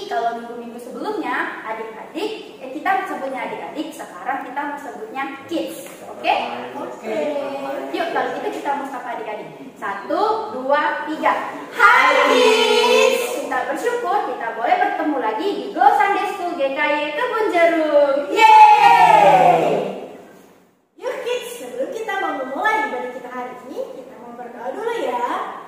kalau minggu-minggu sebelumnya adik-adik, kita sebutnya adik-adik, sekarang kita mau sebutnya kids. Oke? Oke. Yuk, kalau gitu kita mau sapa adik-adik. 1, 2, 3. Hai kids! Kita bersyukur kita boleh bertemu lagi di Go Sunday School GKY Kebun Jeruk. Yeay! Yuk kids, sebelum kita mau memulai ibadah kita hari ini, kita mau berdoa dulu ya.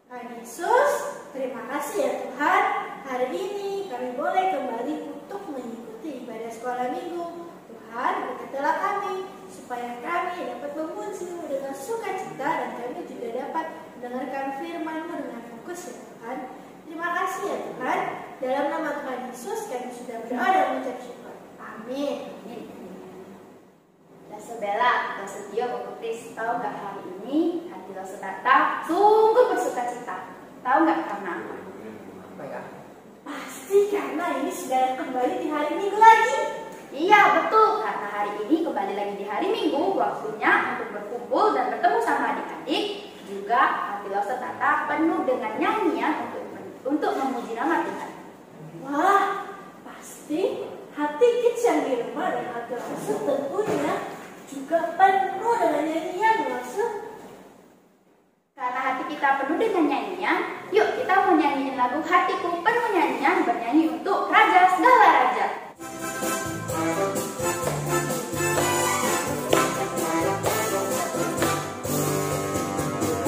Tuhan Yesus, terima kasih ya Tuhan. Hari ini kami boleh kembali untuk mengikuti ibadah sekolah minggu. Tuhan, berkatilah kami supaya kami dapat memuji-Mu dengan sukacita dan kami juga dapat mendengarkan firman-Mu dengan fokus ya Tuhan. Terima kasih ya Tuhan. Dalam nama Tuhan Yesus kami sudah berdoa dan mengucap syukur. Amin. Bella, Setio, Bapak Kris, tahu nggak hari ini hati Tata sungguh bersuka cita. Tahu nggak karena apa? Apa ya? Pasti karena ini sudah kembali di hari Minggu lagi. Iya betul, karena hari ini kembali lagi di hari Minggu, waktunya untuk berkumpul dan bertemu sama adik-adik. Juga hati Tata penuh dengan nyanyian untuk memuji nama Tuhan. Wah, pasti hati kids yang di rumah dan hati langsung tentunya juga penuh dengan nyanyian langsung. Karena hati kita penuh dengan nyanyian, yuk kita mau nyanyiin lagu Hatiku Penuh Nyanyian, bernyanyi untuk Raja Segala Raja.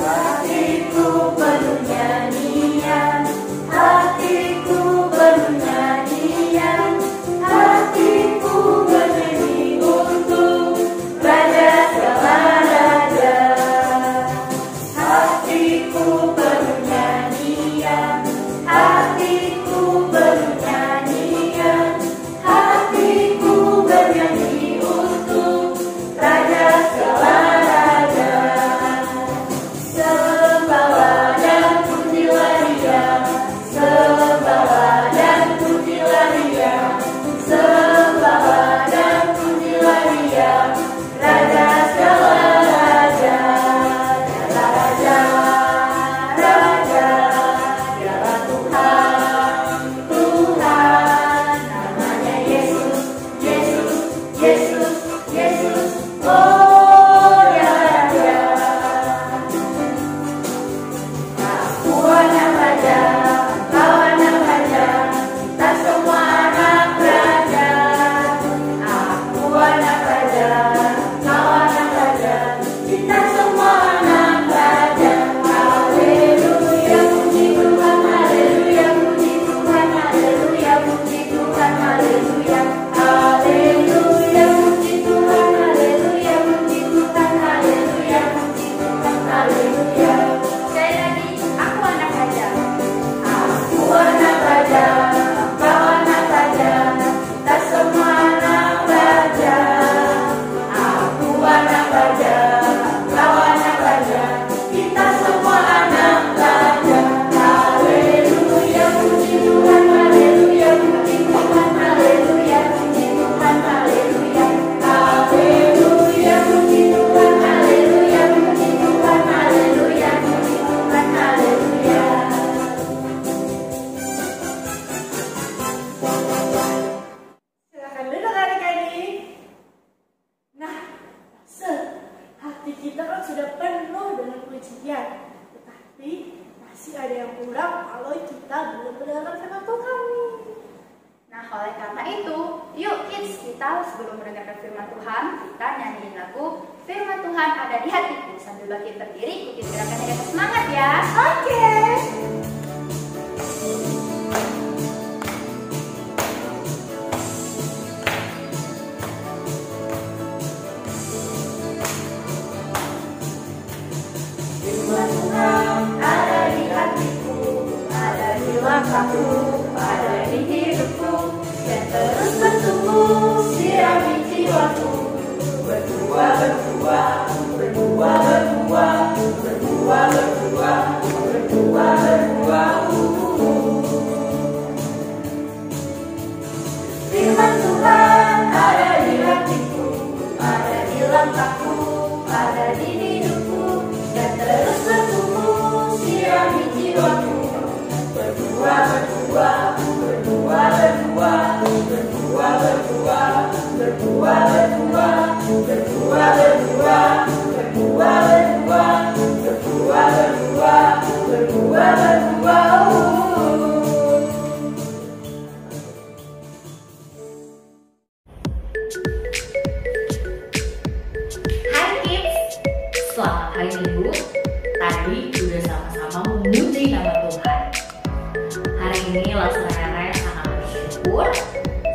Hatiku penuh nyanyian, hatiku penuh nyanyian, hatiku bernyanyi untuk Raja segala raja. Hatiku penuh nyanyian, hatiku penuh nyanyian, hatiku bernyanyi untuk Raja segala raja. Sembahlah dan pujilah Dia, sembahlah dan pujilah Dia, sembahlah dan pujilah Dia, Raja segala raja. Dialah Raja, Raja, Dialah Tuhan, Tuhan, namanya Yesus, Yesus, Yesus, Yesus. Oh Dialah Raja. Aku anak raja, kau anak raja, kita semua anak raja. Aku anak raja, kau anak raja, kita semua anak raja. Haleluya, puji Tuhan, haleluya, puji Tuhan, haleluya, puji Tuhan, haleluya. Haleluya, puji Tuhan, haleluya, puji Tuhan, haleluya, puji Tuhan, haleluya. Sekali lagi, aku anak raja. Aku anak raja, kau anak raja, kita semua anak raja. Aku anak raja, kau anak raja, kita semua anak raja. Haleluya, puji Tuhan, haleluya, puji Tuhan, haleluya, puji Tuhan, haleluya. Haleluya, puji Tuhan, haleluya, puji Tuhan, haleluya, puji Tuhan, haleluya. Silakan duduk adik-adik. Nah, hati kita kan sudah penuh dengan pujian, tetapi masih ada yang kurang kalau kita belum mendengarkan firman Tuhan nih. Nah, oleh karena itu, yuk kids, kita sebelum mendengarkan firman Tuhan, kita nyanyiin lagu Firman Tuhan Ada di Hatiku. Sambil bangkit berdiri, ikutin gerakannya dengan semangat ya. Oke. Firman Tuhan ada di hatiku, ada di langkahku, ada di hidupku, dan terus bertumbuh sirami jiwaku. Berbuah, berbuah, berbuah, berbuah, berbuah, berbuah, berbuah, berbuah. Firman Tuhan ada di hatiku, ada di langkahku, ada di hidupku, dan terus bertumbuh sirami jiwaku. Berbuah, berbuah, berbuah. ini Losrere sangat bersyukur,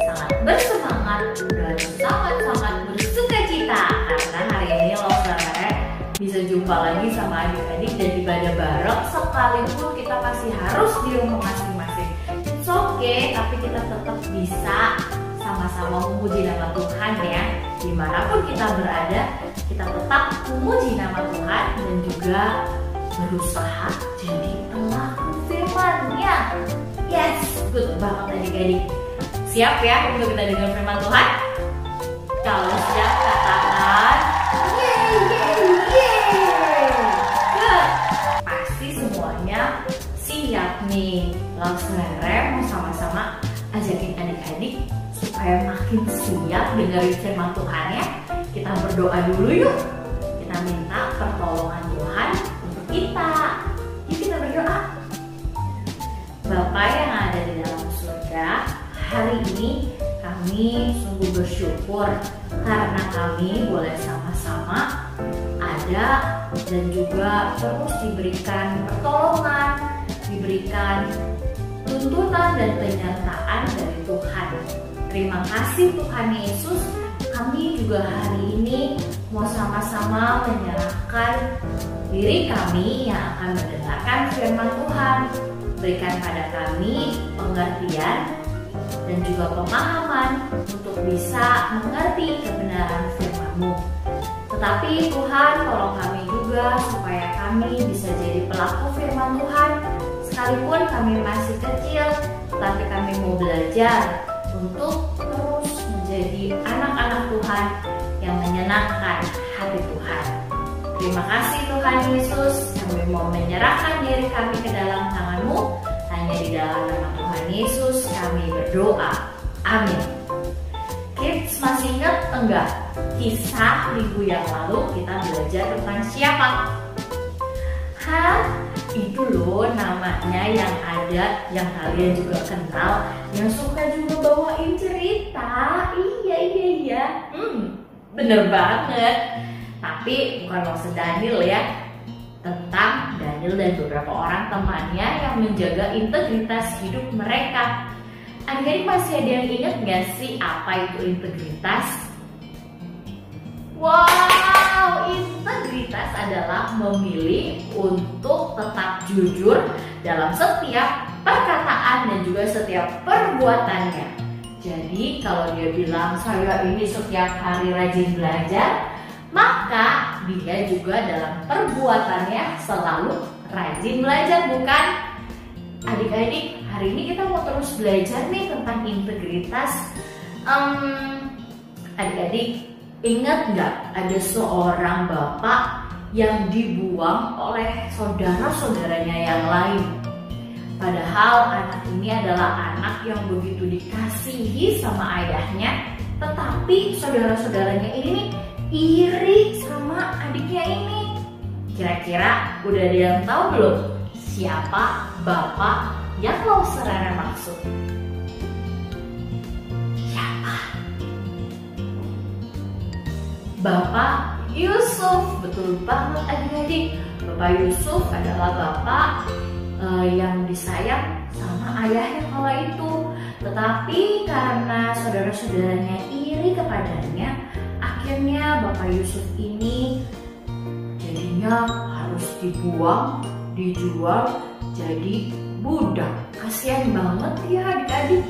sangat bersemangat, dan sangat-sangat bersuka cita karena hari ini Losrere bisa jumpa lagi sama adik-adik dan ibadah bareng sekalipun kita masih harus di rumah masing-masing. It's okay, tapi kita tetap bisa sama-sama memuji nama Tuhan ya. Dimanapun kita berada, kita tetap memuji nama Tuhan dan juga berusaha jadi pelaku firman-Nya. Yes, good banget adik-adik. Siap ya untuk kita dengar firman Tuhan? Kalau siap katakan yeay, yeay, yeay. Good. Pasti semuanya siap nih. Losrere mau sama-sama ajakin adik-adik supaya makin siap dengerin firman Tuhan ya. Kita berdoa dulu yuk. Kita minta pertolongan Tuhan untuk kita. Yuk kita berdoa. Bapa yang ada di dalam surga, hari ini kami sungguh bersyukur karena kami boleh sama-sama ada dan juga terus diberikan pertolongan, diberikan tuntunan dan penyertaan dari Tuhan. Terima kasih Tuhan Yesus, kami juga hari ini mau sama-sama menyerahkan diri kami yang akan mendengarkan firman Tuhan. Berikan pada kami pengertian dan juga pemahaman untuk bisa mengerti kebenaran firman-Mu. Tetapi Tuhan, tolong kami juga supaya kami bisa jadi pelaku firman Tuhan. Sekalipun kami masih kecil, tetapi kami mau belajar untuk terus menjadi anak-anak Tuhan yang menyenangkan hati Tuhan. Terima kasih Tuhan Yesus, kami mau menyerahkan diri kami ke dalam tangan-Mu. Hanya di dalam nama Tuhan Yesus kami berdoa. Amin. Kids masih ingat enggak kisah minggu yang lalu kita belajar tentang siapa? Hah? Itu loh namanya yang ada, yang kalian juga kenal, yang suka juga bawain cerita. Iya. Bener banget. Tapi bukan maksud Daniel ya. Tentang Daniel dan beberapa orang temannya yang menjaga integritas hidup mereka. Adik-adik masih ada yang ingat gak sih apa itu integritas? Wow, integritas adalah memilih untuk tetap jujur dalam setiap perkataan dan juga setiap perbuatannya. Jadi kalau dia bilang saya ini setiap hari rajin belajar, maka dia juga dalam perbuatannya selalu rajin belajar, bukan? Adik-adik, hari ini kita mau terus belajar nih tentang integritas. Adik-adik, ingat nggak ada seorang bapak yang dibuang oleh saudara-saudaranya yang lain? Padahal anak ini adalah anak yang begitu dikasihi sama ayahnya, tetapi saudara-saudaranya ini nih iri sama adiknya ini. Kira-kira udah ada yang tahu belum siapa bapak yang Losrere maksud? Siapa? Bapak Yusuf. Betul banget adik-adik. Bapak Yusuf adalah bapak yang disayang sama ayahnya kala itu. Tetapi karena saudara-saudaranya iri kepadanya, akhirnya Bapak Yusuf ini jadinya harus dibuang, dijual jadi budak. Kasihan banget ya adik-adik.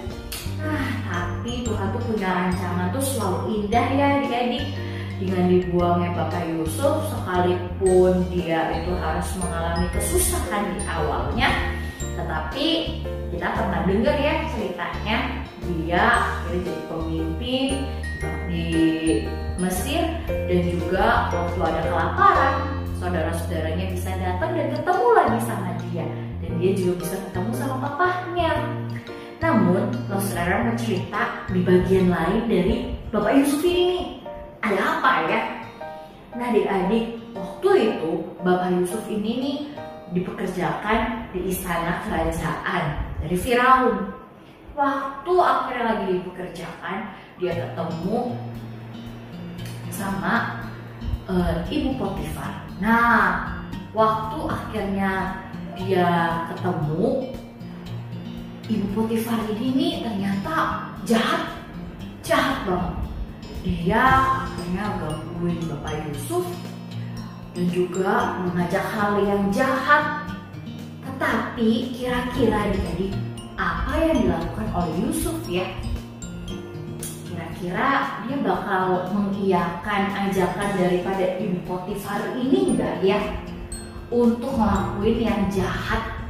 Nah, tapi Tuhan tuh punya rancangan tuh selalu indah ya adik-adik. Dengan dibuangnya Bapak Yusuf, sekalipun dia itu harus mengalami kesusahan di awalnya, tetapi kita pernah dengar ya ceritanya, dia akhirnya jadi pemimpin di Mesir, dan juga waktu ada kelaparan, saudara-saudaranya bisa datang dan ketemu lagi sama dia, dan dia juga bisa ketemu sama papahnya. Namun, Losrere mau cerita di bagian lain dari Bapak Yusuf ini. Ada apa ya? Nah adik-adik, waktu itu Bapak Yusuf ini nih dipekerjakan di istana kerajaan dari Firaun. Waktu akhirnya lagi dipekerjakan, dia ketemu sama Ibu Potifar. Nah, waktu akhirnya dia ketemu, Ibu Potifar ini nih ternyata jahat banget. Dia akhirnya gangguin Bapak Yusuf dan juga mengajak hal yang jahat. Tetapi kira-kira adik-adik, apa yang dilakukan oleh Yusuf ya? Kira-kira dia bakal mengiyakan ajakan daripada Ibu Potifar ini enggak ya? Untuk ngelakuin yang jahat.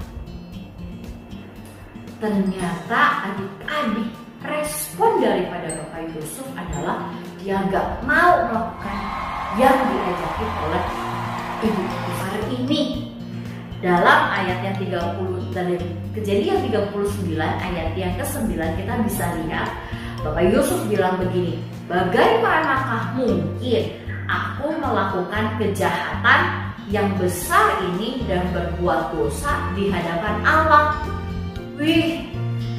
Ternyata adik-adik, respon daripada Bapak Yusuf adalah dia nggak mau melakukan yang diajakin oleh Ibu Potifar ini. Dalam ayat yang 30 dari Kejadian 39 ayat yang ke-9 kita bisa lihat Bapak Yusuf bilang begini, bagaimanakah mungkin aku melakukan kejahatan yang besar ini dan berbuat dosa di hadapan Allah. Wih,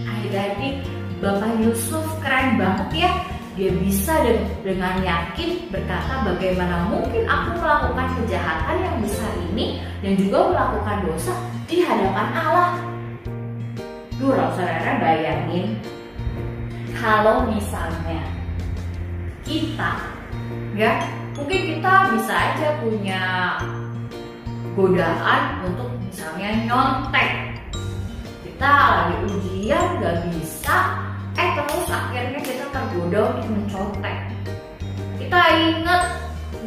adik-adik, Bapak Yusuf keren banget ya. Dia bisa dengan yakin berkata bagaimana mungkin aku melakukan kejahatan yang besar ini dan juga melakukan dosa di hadapan Allah. Duh, saudara bayangin kalau misalnya kita, ya mungkin kita bisa aja punya godaan untuk misalnya nyontek. Kita lagi ujian gak bisa, terus akhirnya kita tergoda untuk mencontek. Kita ingat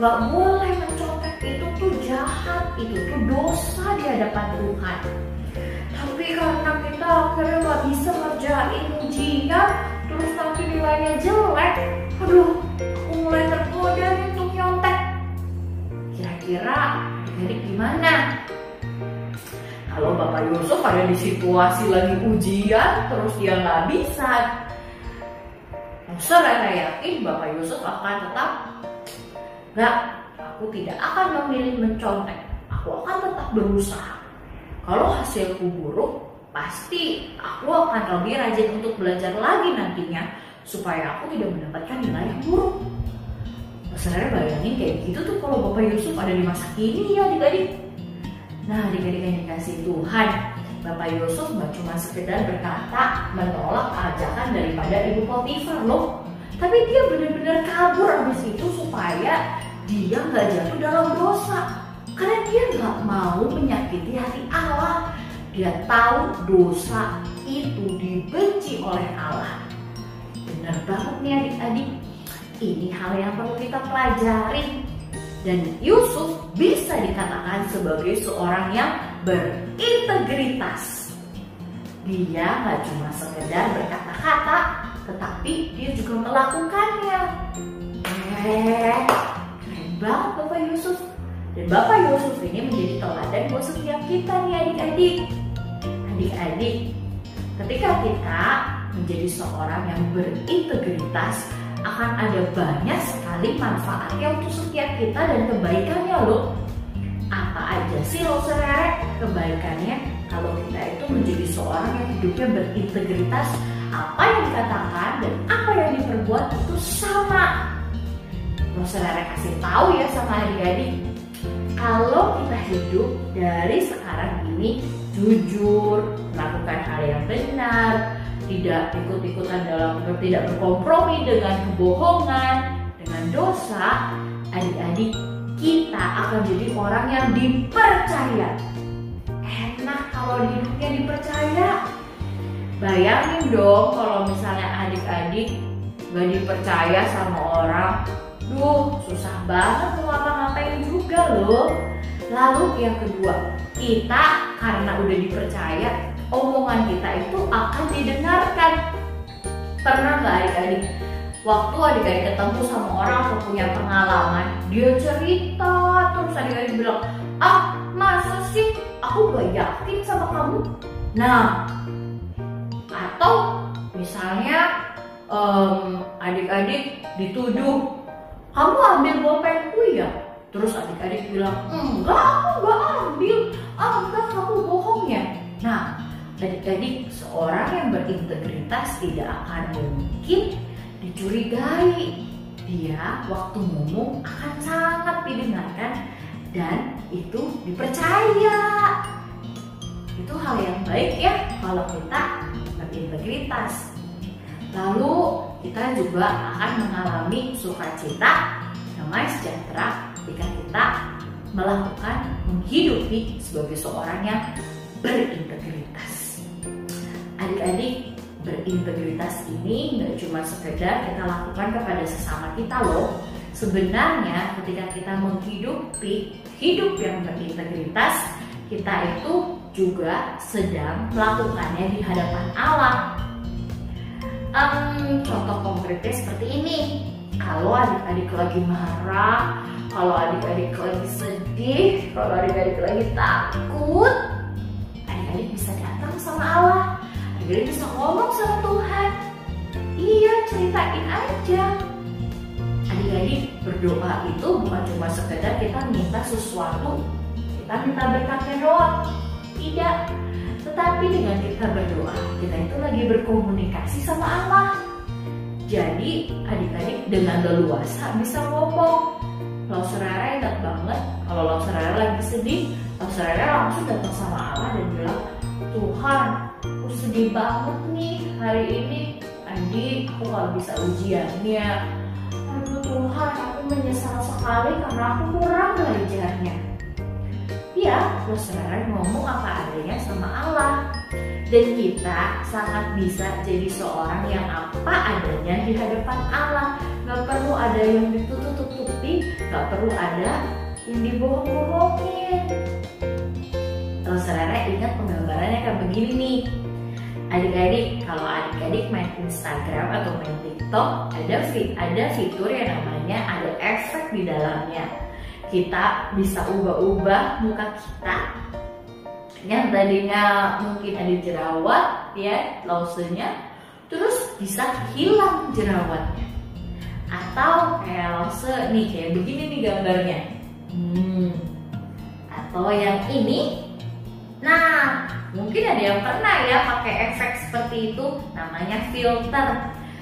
gak boleh mencontek, itu tuh jahat, itu tuh dosa di hadapan Tuhan. Tapi karena kita akhirnya gak bisa ngerjain ujian, terus nanti nilainya jelek, aduh, aku mulai tergoda untuk nyontek. Kira-kira jadi gimana? Kalau Bapak Yusuf ada di situasi lagi ujian, terus dia nggak bisa, saya yakin Bapak Yusuf akan tetap nggak, aku tidak akan memilih mencontek, aku akan tetap berusaha. Kalau hasilku buruk, pasti aku akan lebih rajin untuk belajar lagi nantinya supaya aku tidak mendapatkan nilai yang buruk. Saudara bayangin kayak gitu tuh kalau Bapak Yusuf ada di masa kini ya adik-adik. Nah, adik-adik yang dikasih Tuhan, Bapak Yusuf gak cuma sekedar berkata menolak ajakan daripada Ibu Potifar loh, tapi dia benar-benar kabur abis itu supaya dia gak jatuh dalam dosa. Karena dia gak mau menyakiti hati Allah. Dia tahu dosa itu dibenci oleh Allah. Benar banget nih adik-adik, ini hal yang perlu kita pelajari. Dan Yusuf bisa dikatakan sebagai seorang yang berintegritas. Dia nggak cuma sekedar berkata-kata, tetapi dia juga melakukannya. Keren banget Bapak Yusuf. Dan Bapak Yusuf ini menjadi teladan buat setiap kita nih adik-adik. Adik-adik, ketika kita menjadi seorang yang berintegritas, akan ada banyak sekali manfaatnya untuk setiap kita dan kebaikannya loh. Apa aja sih loh saudara kebaikannya kalau kita itu menjadi seorang yang hidupnya berintegritas? Apa yang dikatakan dan apa yang diperbuat itu sama. Loh saudara kasih tahu ya sama adik-adik, kalau kita hidup dari sekarang ini jujur, melakukan hal yang benar, tidak ikut-ikutan tidak berkompromi dengan kebohongan, dengan dosa, adik-adik kita akan jadi orang yang dipercaya. Enak kalau hidupnya dipercaya. Bayangin dong kalau misalnya adik-adik gak dipercaya sama orang, susah banget mau ngapa-ngapain juga loh. Lalu yang kedua, kita karena udah dipercaya, omongan kita itu akan didengarkan. Pernah nggak adik-adik, waktu adik-adik ketemu sama orang atau punya pengalaman, dia cerita terus adik-adik bilang, masa sih aku gak yakin sama kamu. Nah, atau misalnya adik-adik dituduh, kamu ambil bolpenku ya? Terus adik-adik bilang, enggak, aku gak ambil. Enggak, kamu bohong ya? Nah, adik-adik, seorang yang berintegritas tidak akan mungkin dicurigai. Dia waktu ngomong akan sangat didengarkan dan itu dipercaya. Itu hal yang baik ya kalau kita berintegritas. Lalu kita juga akan mengalami sukacita, damai sejahtera ketika kita menghidupi sebagai seorang yang berintegritas. Adik-adik, berintegritas ini nggak cuma sekedar kita lakukan kepada sesama kita loh. Sebenarnya ketika kita menghidupi hidup yang berintegritas, kita itu juga sedang melakukannya di hadapan Allah. Contoh konkretnya seperti ini. Kalau adik-adik lagi marah, kalau adik-adik lagi sedih, kalau adik-adik lagi takut, adik-adik bisa datang sama Allah. Adik-adik bisa ngomong sama Tuhan. Iya, ceritain aja. Adik-adik, berdoa itu bukan cuma sekedar kita minta sesuatu, kita minta berkatnya doang. Tidak. Tetapi dengan kita berdoa, kita itu lagi berkomunikasi sama Allah. Jadi adik-adik dengan leluasa bisa ngomong. Kalau saudara ingat banget, kalau saudara lagi sedih, saudara langsung datang sama Allah dan bilang, Tuhan, aku sedih banget nih hari ini. Adik, aku gak bisa ujiannya. Aduh Tuhan, aku menyesal sekali karena aku kurang belajarnya. Ya, saudara ngomong apa adanya sama Allah. Dan kita sangat bisa jadi seorang yang apa adanya di hadapan Allah. Gak perlu ada yang ditutup-tutupi, gak perlu ada yang dibohong-bohongin. Kalau saudara ingat penggambarannya kayak begini nih. Adik-adik, kalau adik-adik main Instagram atau main TikTok, ada fitur yang namanya ada efek di dalamnya. Kita bisa ubah-ubah muka kita yang tadinya mungkin ada jerawat ya, lausenya, terus bisa hilang jerawatnya. Atau kayak lause nih, kayak begini nih gambarnya. Atau yang ini. Nah, mungkin ada yang pernah ya pakai efek seperti itu, namanya filter.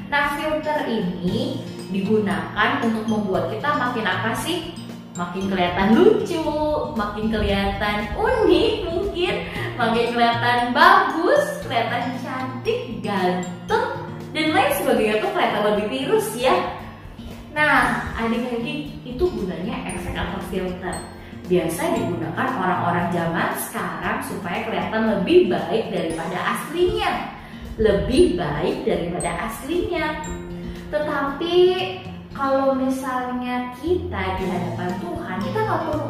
Nah, filter ini digunakan untuk membuat kita makin apa sih? Makin kelihatan lucu, makin kelihatan unik mungkin, makin kelihatan bagus, kelihatan cantik, ganteng, dan lain sebagainya tuh kelihatan lebih tirus ya. Nah, adik-adik, itu gunanya efek atau filter. Biasa digunakan orang-orang zaman sekarang supaya kelihatan lebih baik daripada aslinya. Lebih baik daripada aslinya. Tetapi kalau misalnya kita di hadapan Tuhan, kita nggak perlu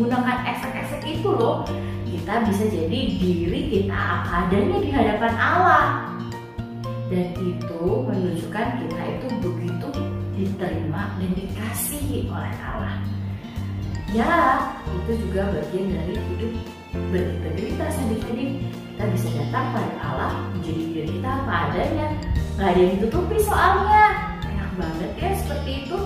gunakan efek-efek itu loh. Kita bisa jadi diri kita apa adanya di hadapan Allah. Dan itu menunjukkan kita itu begitu diterima dan dikasihi oleh Allah. Ya, itu juga bagian dari hidup berintegritas adik-adik. Kita bisa datang pada Allah, menjadi diri kita apa adanya. Nggak ada yang ditutupi soalnya. Enak banget ya seperti itu.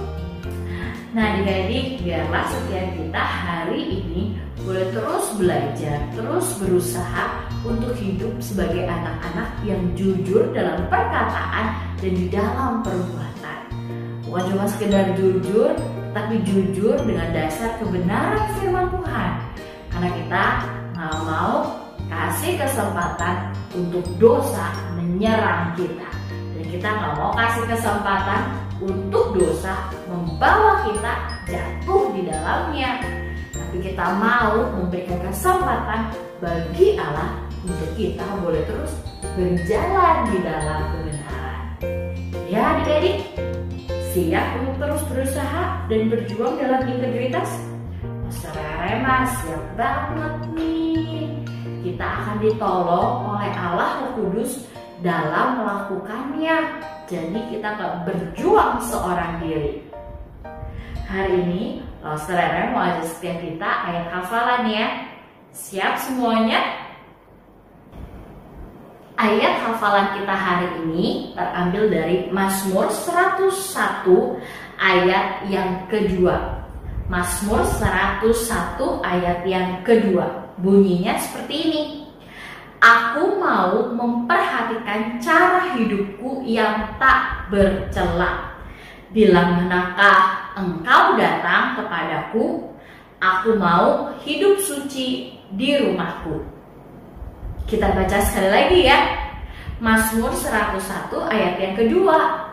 Nah adik-adik, biarlah setiap kita hari ini boleh terus belajar, terus berusaha untuk hidup sebagai anak-anak yang jujur dalam perkataan dan di dalam perbuatan. Bukan cuma sekedar jujur, tapi jujur dengan dasar kebenaran firman Tuhan. Karena kita nggak mau kasih kesempatan untuk dosa menyerang kita. Dan kita nggak mau kasih kesempatan untuk dosa membawa kita jatuh di dalamnya. Tapi kita mau memberikan kesempatan bagi Allah untuk kita boleh terus berjalan di dalam kebenaran. Ya adik-adik, siap untuk terus berusaha dan berjuang dalam integritas? Saudara Rema siap banget nih. Kita akan ditolong oleh Allah Roh Kudus dalam melakukannya. Jadi kita gak berjuang seorang diri. Hari ini saudara mau ajak setiap kita ayat hafalan ya. Siap semuanya? Ayat hafalan kita hari ini terambil dari Mazmur 101 ayat yang kedua. Mazmur 101 ayat yang kedua. Bunyinya seperti ini. Aku mau memperhatikan cara hidupku yang tak bercela. Bila manakah engkau datang kepadaku, aku mau hidup suci di rumahku. Kita baca sekali lagi ya. Mazmur 101 ayat yang kedua.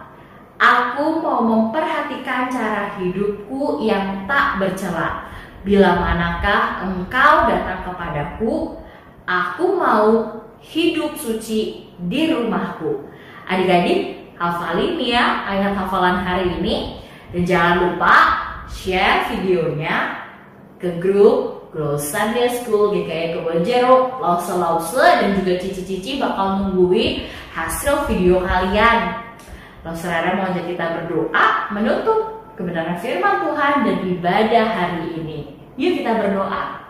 Aku mau memperhatikan cara hidupku yang tak bercela. Bila manakah engkau datang kepadaku, aku mau hidup suci di rumahku. Adik-adik, hafalin ya ayat hafalan hari ini. Dan jangan lupa share videonya ke grup Glow Sunday School GKY Kebonjeruk. Lause-lause dan juga cici-cici bakal nungguin hasil video kalian. Saudara mau ajak kita berdoa menutup kebenaran firman Tuhan dan ibadah hari ini. Yuk kita berdoa.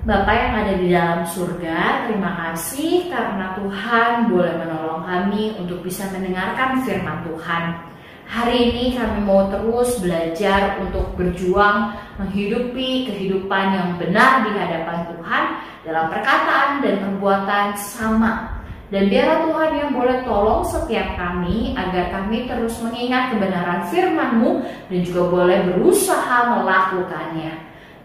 Bapa yang ada di dalam surga, terima kasih karena Tuhan boleh menolong kami untuk bisa mendengarkan firman Tuhan. Hari ini kami mau terus belajar untuk berjuang menghidupi kehidupan yang benar di hadapan Tuhan dalam perkataan dan perbuatan sama. Dan biarlah Tuhan yang boleh tolong setiap kami agar kami terus mengingat kebenaran firman-Mu dan juga boleh berusaha melakukannya.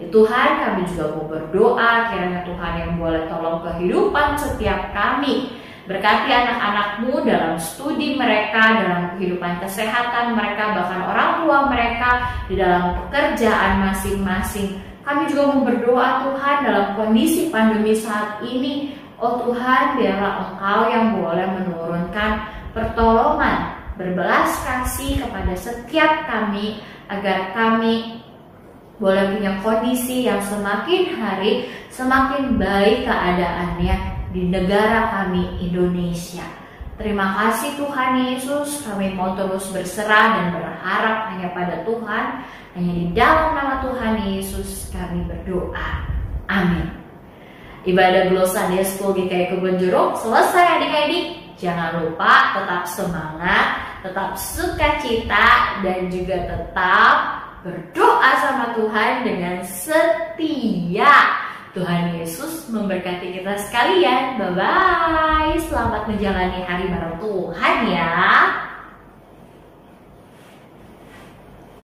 Ya Tuhan, kami juga mau berdoa kiranya Tuhan yang boleh tolong kehidupan setiap kami. Berkati anak-anak-Mu dalam studi mereka, dalam kehidupan kesehatan mereka, bahkan orang tua mereka di dalam pekerjaan masing-masing. Kami juga mau berdoa Tuhan dalam kondisi pandemi saat ini. Oh Tuhan, biarlah Engkau yang boleh menurunkan pertolongan, berbelas kasih kepada setiap kami, agar kami boleh punya kondisi yang semakin hari semakin baik keadaannya di negara kami Indonesia. Terima kasih Tuhan Yesus, kami mau terus berserah dan berharap hanya pada Tuhan. Hanya di dalam nama Tuhan Yesus kami berdoa. Amin. Ibadah Glow Sunday School GKY Kebonjeruk selesai adik-adik. Jangan lupa tetap semangat, tetap sukacita, dan juga tetap berdoa sama Tuhan dengan setia. Tuhan Yesus memberkati kita sekalian. Bye-bye. Selamat menjalani hari baru Tuhan ya.